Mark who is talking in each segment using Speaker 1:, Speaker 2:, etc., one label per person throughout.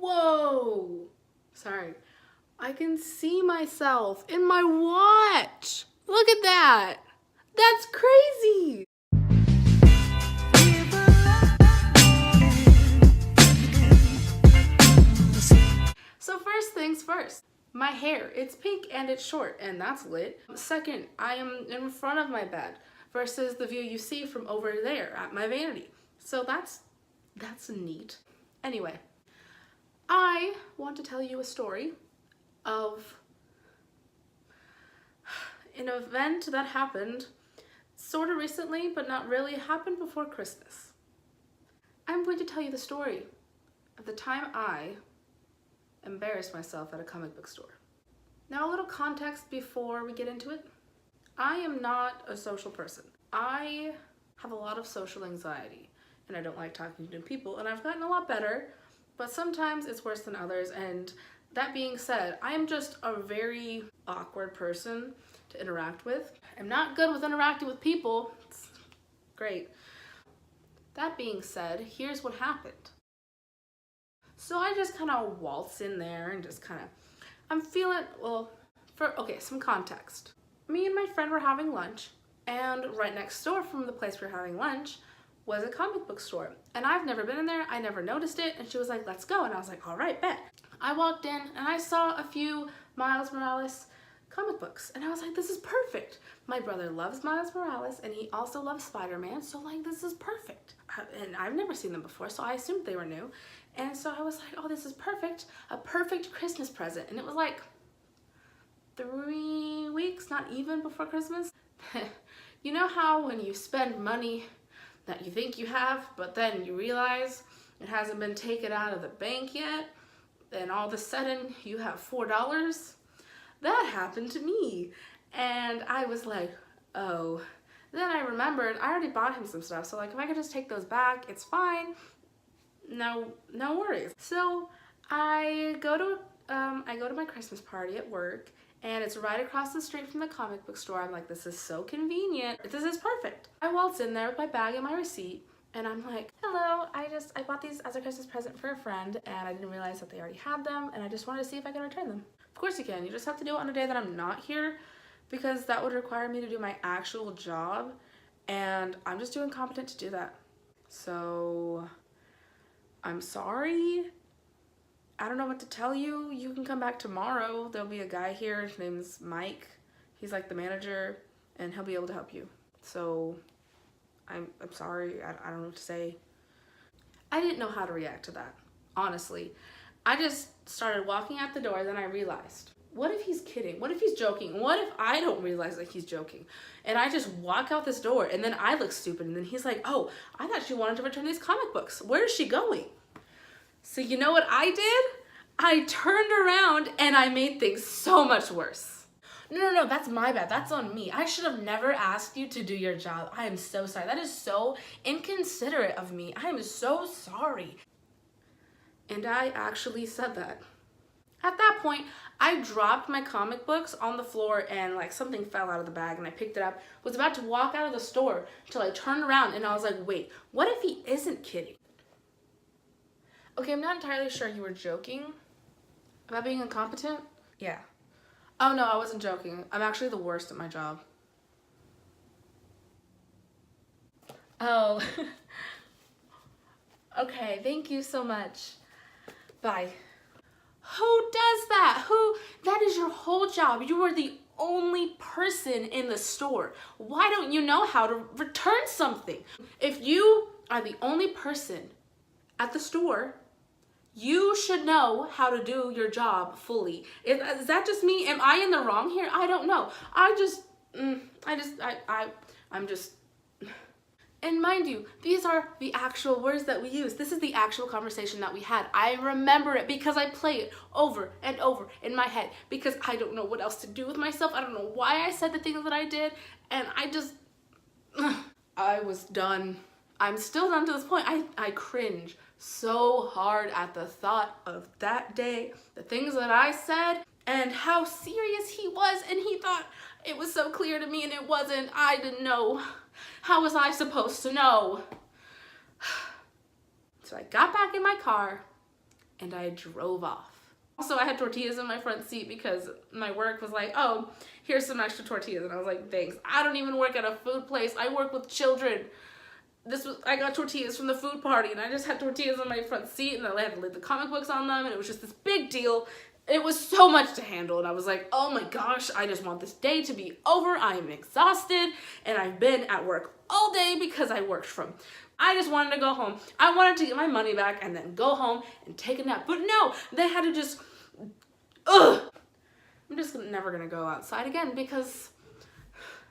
Speaker 1: Whoa! Sorry. I can see myself in my watch. Look at that. That's crazy. So first things first, my hair, it's pink and it's short, and that's lit. Second, I am in front of my bed versus the view you see from over there at my vanity. So that's neat. Anyway, I want to tell you a story of an event that happened sort of recently, but not really. It happened before Christmas. I'm going to tell you the story of the time I embarrassed myself at a comic book store. Now, a little context before we get into it. I am not a social person. I have a lot of social anxiety and I don't like talking to new people, and I've gotten a lot better, but sometimes it's worse than others. And that being said, I am just a very awkward person to interact with. I'm not good with interacting with people. It's great. That being said, here's what happened. So I just kind of waltz in there and just kind of, I'm feeling, some context. Me and my friend were having lunch, and right next door from the place we were having lunch was a comic book store. And I've never been in there, I never noticed it, and she was like, let's go. And I was like, all right, bet. I walked in and I saw a few Miles Morales comic books, and I was like, this is perfect. My brother loves Miles Morales and he also loves Spider-Man, so like, this is perfect. And I've never seen them before, so I assumed they were new. And so I was like, oh, this is perfect, a perfect Christmas present. And it was like 3 weeks, not even before Christmas. You know how when you spend money that you think you have, but then you realize it hasn't been taken out of the bank yet, and all of a sudden you have $4? That happened to me. And I was like, oh. Then I remembered I already bought him some stuff, so like, if I could just take those back, it's fine. No worries. So I go to my Christmas party at work, and it's right across the street from the comic book store. I'm like, this is so convenient. This is perfect. I waltz in there with my bag and my receipt, and I'm like, hello, I bought these as a Christmas present for a friend, and I didn't realize that they already had them, and I just wanted to see if I could return them. Of course you can. You just have to do it on a day that I'm not here, because that would require me to do my actual job, and I'm just too incompetent to do that. So I'm sorry. I don't know what to tell you. You can come back tomorrow. There'll be a guy here. His name's Mike. He's like the manager, and he'll be able to help you. So I'm sorry. I don't know what to say. I didn't know how to react to that, honestly. I just started walking out the door, then I realized, what if he's kidding? What if he's joking? What if I don't realize that he's joking? And I just walk out this door, and then I look stupid, and then he's like, oh, I thought she wanted to return these comic books. Where is she going? So you know what I did? I turned around and I made things so much worse. No, that's my bad. That's on me. I should have never asked you to do your job. I am so sorry. That is so inconsiderate of me. I am so sorry. And I actually said that. At that point, I dropped my comic books on the floor, and like something fell out of the bag, and I picked it up, was about to walk out of the store until I turned around and I was like, wait, what if he isn't kidding? Okay, I'm not entirely sure you were joking about being incompetent. Yeah. Oh no, I wasn't joking. I'm actually the worst at my job. Oh. Okay, thank you so much. Bye. Who does that? That is your whole job. You are the only person in the store. Why don't you know how to return something? If you are the only person at the store, you should know how to do your job fully. Is that just me? Am I in the wrong here? I don't know. I'm just. And mind you, these are the actual words that we use. This is the actual conversation that we had. I remember it because I play it over and over in my head, because I don't know what else to do with myself. I don't know why I said the things that I did, and I was done. I'm still done to this point. I cringe so hard at the thought of that day, the things that I said, and how serious he was, and he thought it was so clear to me, and it wasn't. I didn't know. How was I supposed to know? So I got back in my car and I drove off. Also, I had tortillas in my front seat because my work was like, oh, here's some extra tortillas. And I was like, thanks. I don't even work at a food place. I work with children. I got tortillas from the food party, and I just had tortillas on my front seat, and I had to leave the comic books on them, and it was just this big deal. It was so much to handle, and I was like, oh my gosh, I just want this day to be over. I am exhausted, and I've been at work all day because I worked I just wanted to go home. I wanted to get my money back and then go home and take a nap. But no, they had to just, ugh. I'm just never gonna go outside again because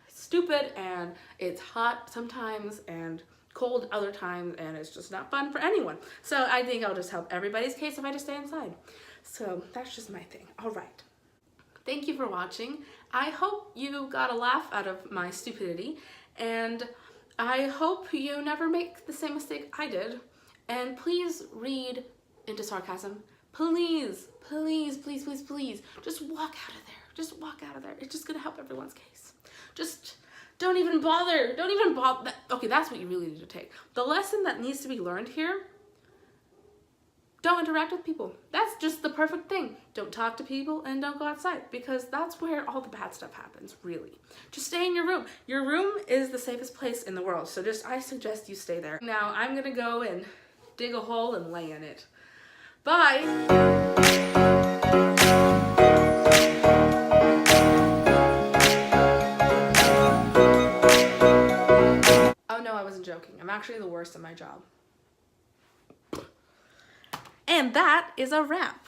Speaker 1: it's stupid and it's hot sometimes and cold other times, and it's just not fun for anyone. So I think I'll just help everybody's case if I just stay inside. So that's just my thing. All right. Thank you for watching. I hope you got a laugh out of my stupidity, and I hope you never make the same mistake I did. And please read into sarcasm. Please, please, please, please, please. Just walk out of there. Just walk out of there. It's just gonna help everyone's case. Just don't even bother. Don't even bother. Okay, that's what you really need to take. The lesson that needs to be learned here: don't interact with people. That's just the perfect thing. Don't talk to people and don't go outside, because that's where all the bad stuff happens, really. Just stay in your room. Your room is the safest place in the world, so I suggest you stay there. Now, I'm gonna go and dig a hole and lay in it. Bye! Oh no, I wasn't joking. I'm actually the worst at my job. And that is a wrap.